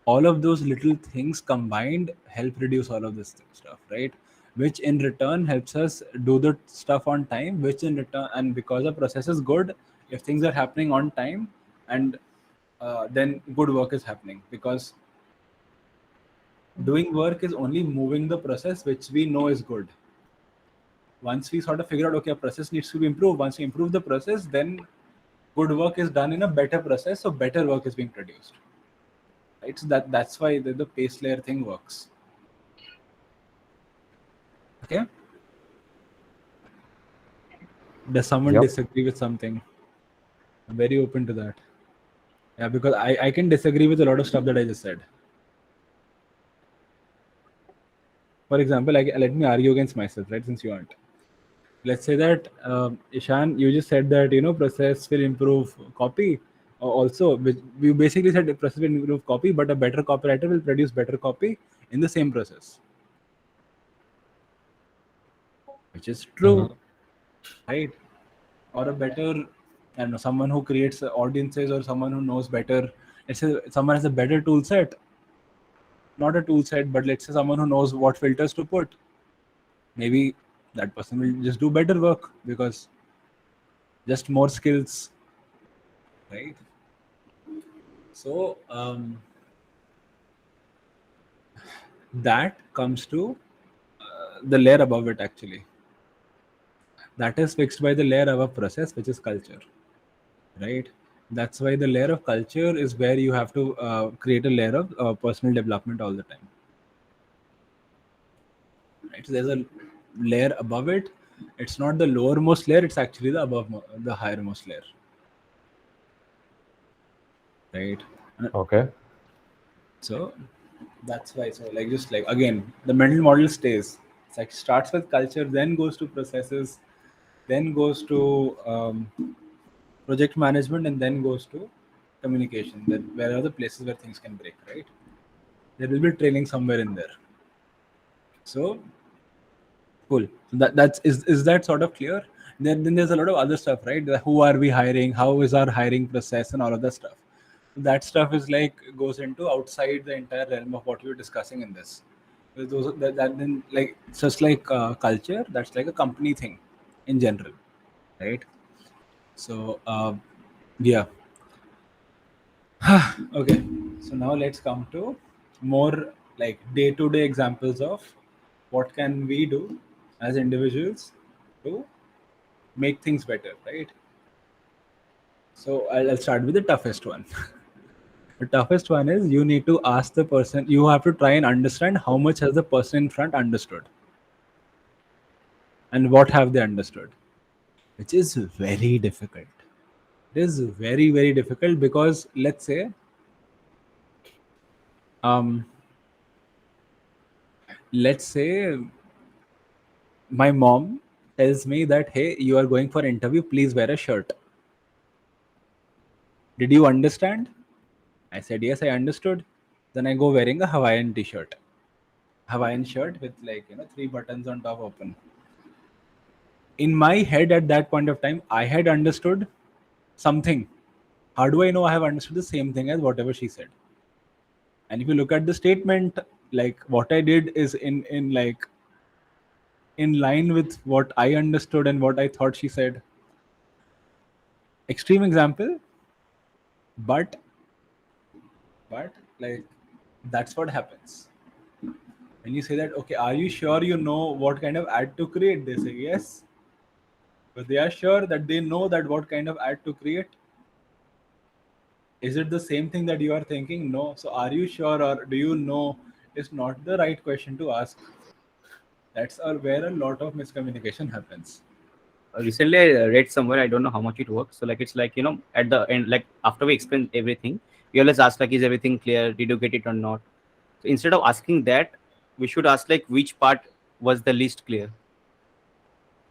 Speaker 1: All of those little things combined help reduce all of this stuff, right? Which in return helps us do the stuff on time, which in return, and because the process is good, if things are happening on time, and then good work is happening, because doing work is only moving the process, which we know is good. Once we sort of figure out, okay, a process needs to be improved, once we improve the process, then good work is done in a better process, so better work is being produced, right? So that's why the pace layer thing works. Okay, does someone
Speaker 2: Yep.
Speaker 1: disagree with something? I'm very open to that. Yeah, because I can disagree with a lot of stuff that I just said. For example, let me argue against myself, right? Since you aren't. Let's say that Ishaan, you just said that process will improve copy. Also, we basically said the process will improve copy, but a better copywriter will produce better copy in the same process, which is true, right? Or a better, I don't know, someone who creates audiences or someone who knows better. Let's say someone has a better tool set, not a tool set, but let's say someone who knows what filters to put. Maybe that person will just do better work because just more skills, right? So that comes to the layer above it actually. That is fixed by the layer above process, which is culture, right? That's why the layer of culture is where you have to create a layer of personal development all the time. Right? So there's a layer above it. It's not the lowermost layer. It's actually the the highermost layer, right?
Speaker 2: Okay.
Speaker 1: So that's why. So like just like again, the mental model stays. It's like starts with culture, then goes to processes, then goes to project management, and then goes to communication. That where are the places where things can break, right? There will be training somewhere in there. So cool. So is that sort of clear? Then there's a lot of other stuff, right? Who are we hiring? How is our hiring process and all of that stuff? That stuff is like goes into outside the entire realm of what we were discussing in this. That then like just like culture, that's like a company thing in general, right? So yeah. Okay. So now let's come to more like day-to-day examples of what can we do as individuals to make things better, right? So I'll start with the toughest one. The toughest one is you need to ask the person, you have to try and understand how much has the person in front understood and what have they understood, which is very difficult. It is very, very difficult because let's say, um, let's say my mom tells me that, hey, you are going for interview, please wear a shirt. Did you understand? I said, yes, I understood. Then I go wearing a Hawaiian t-shirt. Hawaiian shirt with like, 3 buttons on top open. In my head at that point of time, I had understood something. How do I know I have understood the same thing as whatever she said? And if you look at the statement, like what I did is in like in line with what I understood and what I thought she said. Extreme example, but like that's what happens. When you say that, okay, are you sure you know what kind of ad to create? They say yes. But they are sure that they know that what kind of ad to create. Is it the same thing that you are thinking? No. So are you sure or do you know is not the right question to ask. That's where a lot of miscommunication happens.
Speaker 4: Recently I read somewhere, I don't know how much it works. So like it's like at the end, like after we explain everything, we always ask like, is everything clear? Did you get it or not? So instead of asking that, we should ask like which part was the least clear.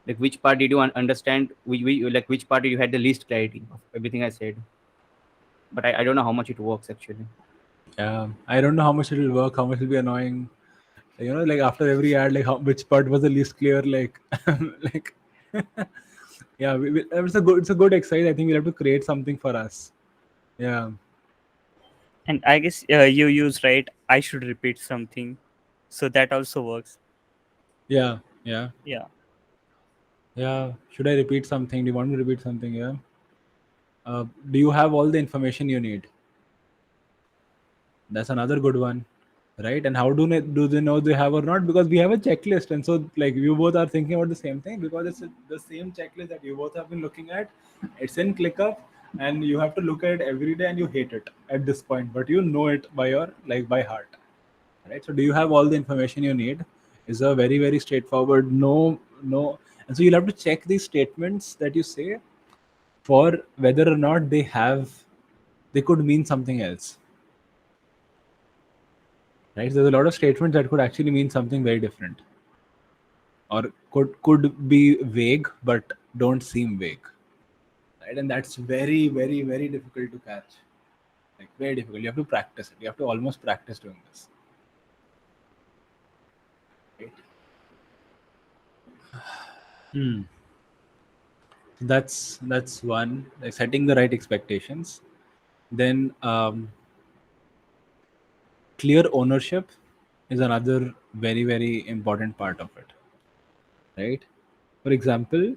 Speaker 4: Like which part did you understand? Like which part you had the least clarity of everything I said. But I don't know how much it works actually.
Speaker 1: Yeah, I don't know how much it will work, how much will be annoying. Like after every ad, like which part was the least clear, like, like, yeah, it's a good exercise. I think we'll have to create something for us. Yeah,
Speaker 6: And I guess you use, right, I should repeat something, so that also works.
Speaker 1: yeah, yeah,
Speaker 6: Yeah.
Speaker 1: yeah. Should I repeat something? Do you want me to repeat something? Yeah. Do you have all the information you need? That's another good one, right? And how do they know they have or not? Because we have a checklist, and so like you both are thinking about the same thing because it's the same checklist that you both have been looking at. It's in ClickUp, and you have to look at it every day, and you hate it at this point, but you know it by your like by heart, right? So do you have all the information you need? Is a very, very straightforward no, no, and so you'll have to check these statements that you say for whether or not they could mean something else. Right? There's a lot of statements that could actually mean something very different, or could be vague but don't seem vague. Right? And that's very, very, very difficult to catch. Like very difficult. You have to practice it. You have to almost practice doing this. Right? That's one. Like setting the right expectations. Then clear ownership is another very, very important part of it. Right? For example,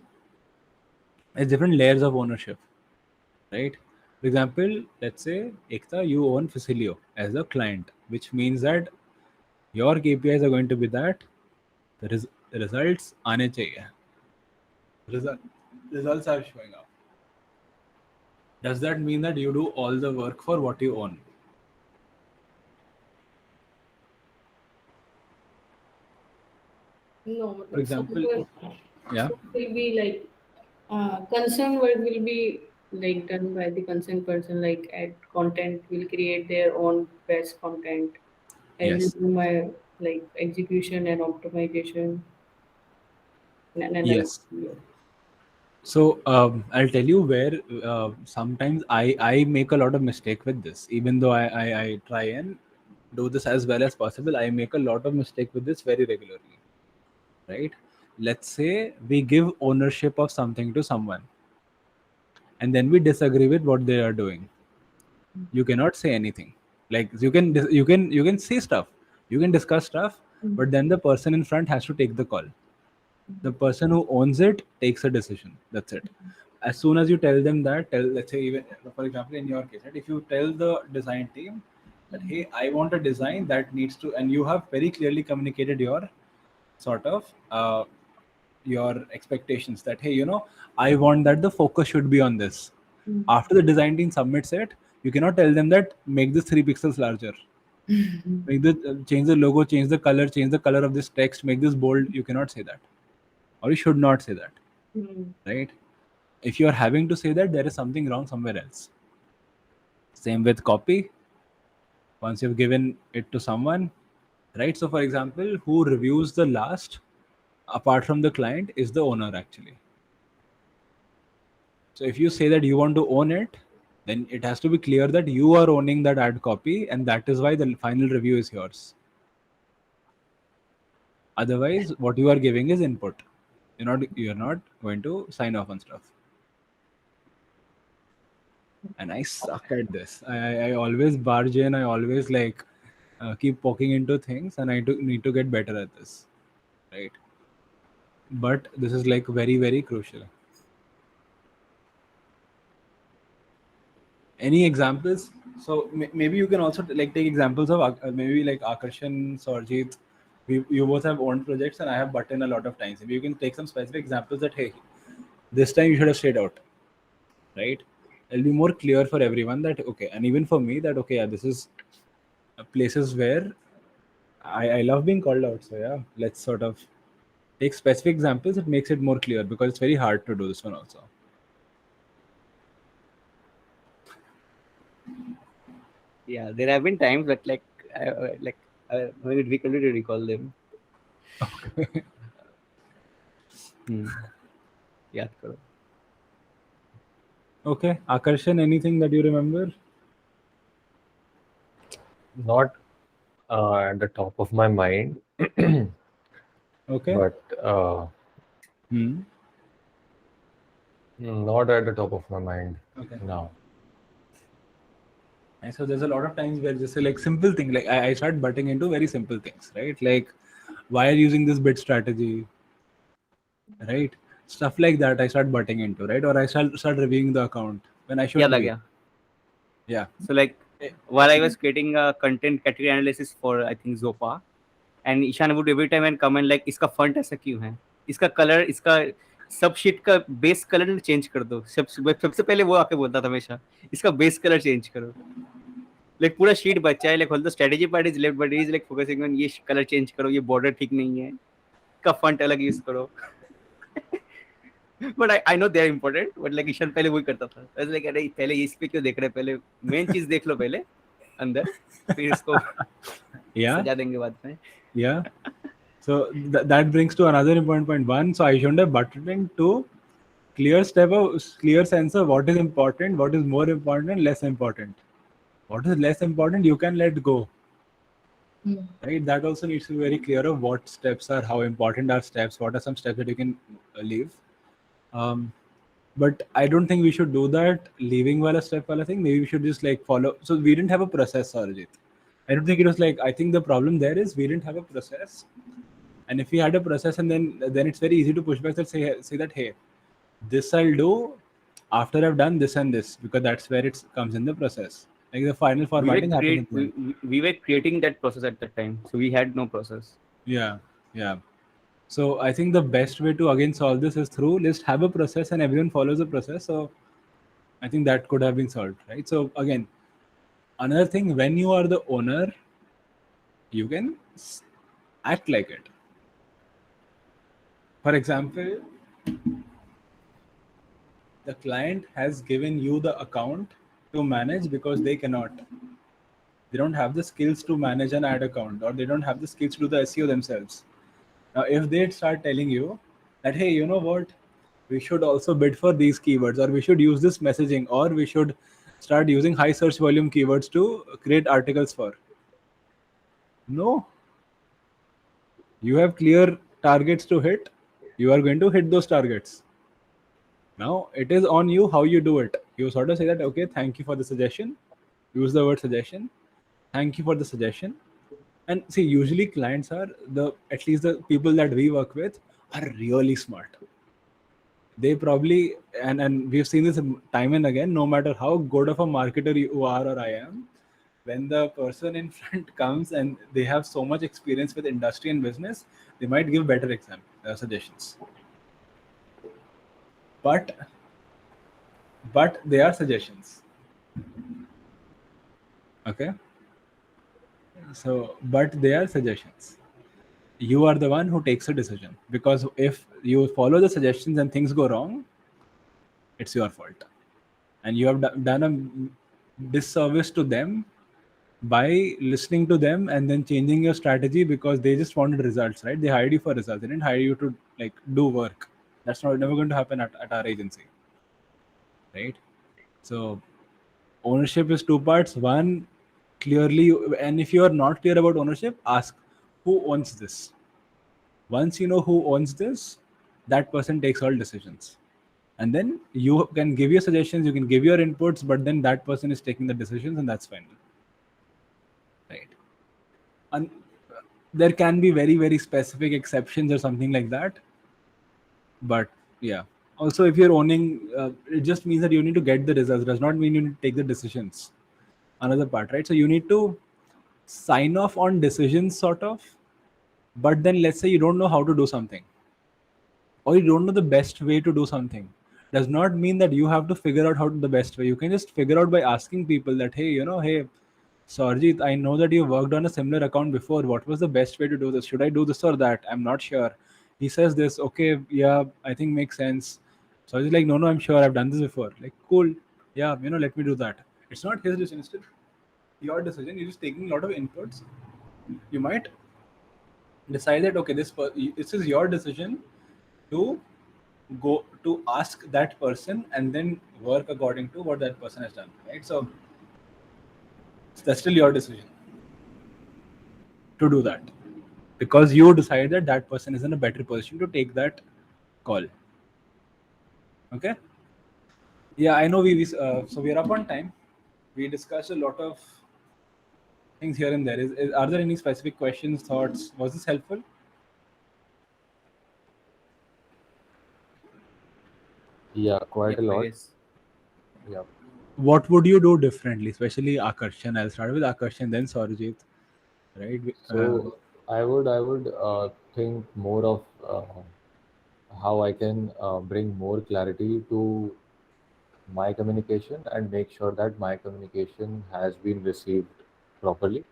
Speaker 1: there's different layers of ownership. Right? For example, let's say Ekta, you own Facilio as a client, which means that your KPIs are going to be that the results आने चाहिए. Results are showing up. Does that mean that you do all the work for what you own?
Speaker 3: No,
Speaker 1: For example, yeah.
Speaker 3: so it will be like concern work will be like done by the concerned person. Like ad content will create their own best content. I will
Speaker 1: Yes.
Speaker 3: do my like execution and optimization and
Speaker 1: Yes.
Speaker 3: analysis.
Speaker 1: So I'll tell you where sometimes I make a lot of mistake with this. Even though I try and do this as well as possible, I make a lot of mistake with this very regularly. Right? Let's say we give ownership of something to someone, and then we disagree with what they are doing. You cannot say anything. Like you can say stuff, you can discuss stuff, but then the person in front has to take the call. The person who owns it takes a decision. That's it. As soon as you tell them that, let's say, even for example in your case, right, if you tell the design team that, hey, I want a design that needs to, and you have very clearly communicated your sort of your expectations, that, hey, I want that the focus should be on this. After the design team submits it, you cannot tell them that make this 3 pixels larger, make the change the logo, change the color of this text, make this bold. You cannot say that, or you should not say that. Right? If you are having to say that, there is something wrong somewhere else. Same with copy. Once you've given it to someone, right? So for example, who reviews the last apart from the client is the owner actually. So if you say that you want to own it, then it has to be clear that you are owning that ad copy, and that is why the final review is yours. Otherwise, what you are giving is input. You're not going to sign off on stuff. And I suck at this. I always barge in. I always keep poking into things, and I need to get better at this, right? But this is like very, very crucial. Any examples? So maybe you can also take examples of maybe like Akarshan, Sorjit. You both have owned projects, and I have button a lot of times. If you can take some specific examples that, hey, this time you should have stayed out, right? It'll be more clear for everyone that, okay, and even for me that, okay, yeah, this is places where I love being called out. So yeah, let's sort of take specific examples. It makes it more clear because it's very hard to do this one also.
Speaker 4: Yeah, there have been times that very difficult to recall them. याद करो.
Speaker 1: Okay, Akarshan, anything that you remember?
Speaker 2: Not at the top of my mind,
Speaker 1: Okay.
Speaker 2: but not at the top of my mind
Speaker 1: Okay.
Speaker 2: now.
Speaker 1: And so there's a lot of times where just like simple thing, like I start butting into very simple things, right? Like, why are you using this bid strategy, right? Stuff like that I start butting into, right? Or I start reviewing the account when I should
Speaker 4: याद आ
Speaker 1: be.
Speaker 4: गया.
Speaker 1: Yeah.
Speaker 4: So like while I was creating a content category analysis for I think Zopa, and Ishaan would every time and comment like इसका font ऐसा क्यों है, इसका color, इसका सब sheet का बेस कलर चेंज कर दो. सबसे पहले वो आके बोलता था हमेशा, इसका बेस कलर चेंज करो. लाइक पूरा शीट बच्चा है, like all the strategy part is left but is like focusing on ये कलर चेंज करो, ये बॉर्डर ठीक नहीं है, इसका फॉन्ट अलग यूज करो. But I know they are important. But like Ishan पहले वही करता था. I was like अरे पहले इस पे क्यों देख रहे हैं? पहले main चीज देख लो पहले अंदर, फिर इसको
Speaker 1: Yeah,
Speaker 4: सजा देंगे बाद में.
Speaker 1: yeah. So that brings to another important point. One, so I shouldn't have butted into clear sense of what is important, what is more important, and less important. What is less important, you can let go. Right? That also needs to be very clear of what steps are, how important are steps, what are some steps that you can leave. But I don't think we should do that leaving wala step wala thing. Maybe we should just like follow. So we didn't have a process, Sarojit. I don't think it was like, I think the problem there is we didn't have a process. And if we had a process, and then it's very easy to push back and say that, hey, this I'll do after I've done this and this, because that's where it comes in the process. Like the final formatting happens.
Speaker 4: We were creating that process at that time, so we had no process.
Speaker 1: Yeah. So I think the best way to again solve this is through just have a process and everyone follows the process. So I think that could have been solved, right? So again, another thing, when you are the owner, you can act like it. For example, the client has given you the account to manage because they cannot. They don't have the skills to manage an ad account, or they don't have the skills to do the SEO themselves. Now, if they start telling you that, hey, you know what, we should also bid for these keywords, or we should use this messaging, or we should start using high search volume keywords to create articles for. No. You have clear targets to hit. You are going to hit those targets. Now, it is on you how you do it. You sort of say that, okay, thank you for the suggestion. Use the word suggestion. Thank you for the suggestion. And see, usually clients are at least the people that we work with are really smart. They probably, and we've seen this time and again, no matter how good of a marketer you are or I am, when the person in front comes and they have so much experience with industry and business, they might give better suggestions. But they are suggestions. Okay. So, but they are suggestions. You are the one who takes a decision, because if you follow the suggestions and things go wrong, it's your fault, and you have done a disservice to them by listening to them and then changing your strategy because they just wanted results, right? They hired you for results. They didn't hire you to like do work. That's never going to happen at our agency, right? So ownership is two parts. One, clearly, and if you are not clear about ownership, ask who owns this. Once you know who owns this, that person takes all decisions. And then you can give your suggestions, you can give your inputs, but then that person is taking the decisions, and that's fine. Right. And there can be very, very specific exceptions or something like that. But yeah. Also, if you're owning, it just means that you need to get the results. It does not mean you need to take the decisions. Another part, right? So you need to sign off on decisions, sort of. But then let's say you don't know how to do something, or you don't know the best way to do something, does not mean that you have to figure out how to the best way. You can just figure out by asking people that, hey, hey, Sarjeet, I know that you worked on a similar account before. What was the best way to do this? Should I do this or that? I'm not sure. He says this. Okay, yeah, I think makes sense. So I was like, no, I'm sure I've done this before. Like, cool. Yeah, let me do that. It's not his decision. It's your decision. You're just taking a lot of inputs. You might decide that, okay, this is your decision to go to ask that person and then work according to what that person has done, right? So that's still your decision to do that, because you decide that that person is in a better position to take that call. Okay. Yeah, I know so we are up on time. We discussed a lot of things here and there. Are there any specific questions, thoughts? Was this helpful?
Speaker 2: Yeah, quite a
Speaker 4: I
Speaker 2: lot.
Speaker 4: guess.
Speaker 2: Yeah.
Speaker 1: What would you do differently, especially Akarshan? I'll start with Akarshan, then Sarojit. Right.
Speaker 2: So I would think more of how I can bring more clarity to my communication and make sure that my communication has been received properly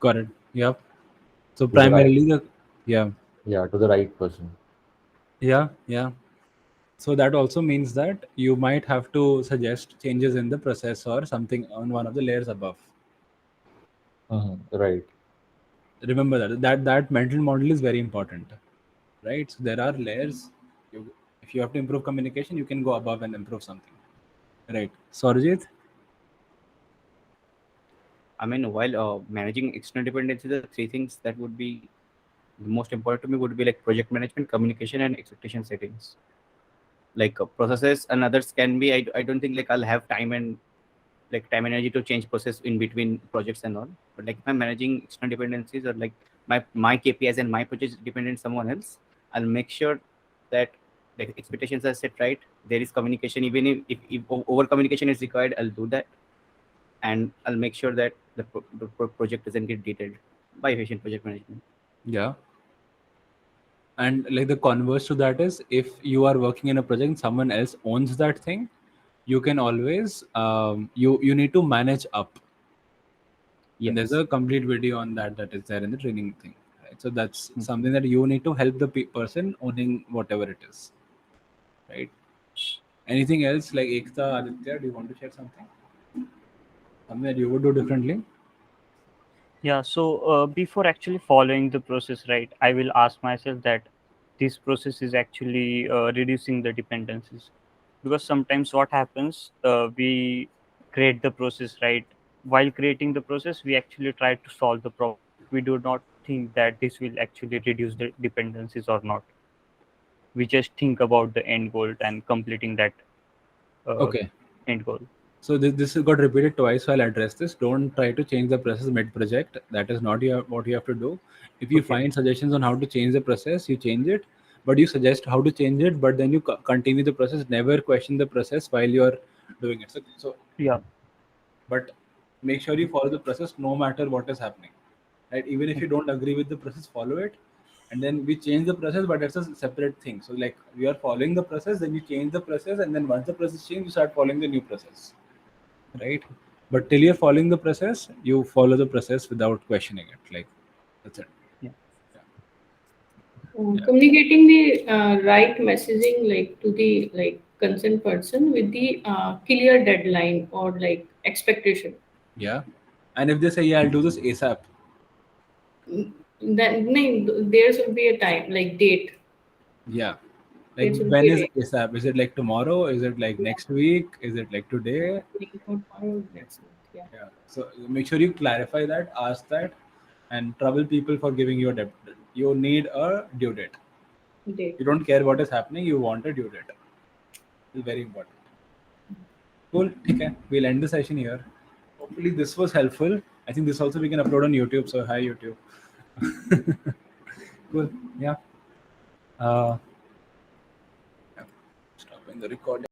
Speaker 1: Correct. Yep. So
Speaker 2: to the right,
Speaker 1: primarily yeah.
Speaker 2: yeah, to the right person.
Speaker 1: Yeah. So that also means that you might have to suggest changes in the process or something on one of the layers above.
Speaker 2: Right.
Speaker 1: Remember that mental model is very important, right? So there are layers. If you have to improve communication, you can go above and improve something, right? Sorjit?
Speaker 4: I mean, while managing external dependencies, the three things that would be the most important to me would be like project management, communication, and expectation settings. Like processes and others can be. I don't think like I'll have time and energy to change process in between projects and all. But like if I'm managing external dependencies or like my KPIs and my projects dependent on someone else, I'll make sure that like expectations are set right. There is communication, even if over communication is required, I'll do that, and I'll make sure that the project doesn't get detailed by efficient project management.
Speaker 1: Yeah. And like the converse to that is, if you are working in a project and someone else owns that thing, you can always you need to manage up. And there's
Speaker 4: Yes.
Speaker 1: a complete video on that is there in the training thing, right? So that's something that you need to help the person owning whatever it is, right? Anything else, like Ekta, Aditya, do you want to share something that you would do differently?
Speaker 6: Yeah, so before actually following the process, right, I will ask myself that this process is actually reducing the dependencies. Because sometimes what happens, we create the process, right? While creating the process, we actually try to solve the problem. We do not think that this will actually reduce the dependencies or not. We just think about the end goal and completing that uh,
Speaker 1: Okay.
Speaker 6: end goal.
Speaker 1: So this got repeated twice, so I'll address this. Don't try to change the process mid-project. That is not what you have to do. If you
Speaker 6: Okay.
Speaker 1: find suggestions on how to change the process, you change it. But you suggest how to change it, but then you continue the process. Never question the process while you're doing it. So
Speaker 6: Yeah.
Speaker 1: but make sure you follow the process no matter what is happening, right? Even if you don't agree with the process, follow it. And then we change the process, but it's a separate thing. So like we are following the process, then you change the process, and then once the process change, you start following the new process, right? But till you're following the process, you follow the process without questioning it. Like that's it.
Speaker 6: Yeah.
Speaker 1: Yeah.
Speaker 3: Communicating the right messaging like to the like concerned person with the clear deadline or like expectation.
Speaker 1: Yeah. And if they say, yeah, I'll do this ASAP.
Speaker 3: Then no, there should be a time like date.
Speaker 1: Yeah. Like
Speaker 3: There should
Speaker 1: when
Speaker 3: be a
Speaker 1: is
Speaker 3: date.
Speaker 1: ASAP? Is it like tomorrow? Is it like
Speaker 3: Yeah,
Speaker 1: next week? Is it like today?
Speaker 3: not tomorrow, next month. Yeah,
Speaker 1: Yeah. So make sure you clarify that, ask that, and trouble people for giving you a debt. You need a due date.
Speaker 3: date.
Speaker 1: You don't care what is happening. You want a due date. It's very important. Cool. Okay. We'll end the session here. Hopefully this was helpful. I think this also we can upload on YouTube. So hi YouTube. Cool. Yeah. Uh, yeah. Stopping the recording.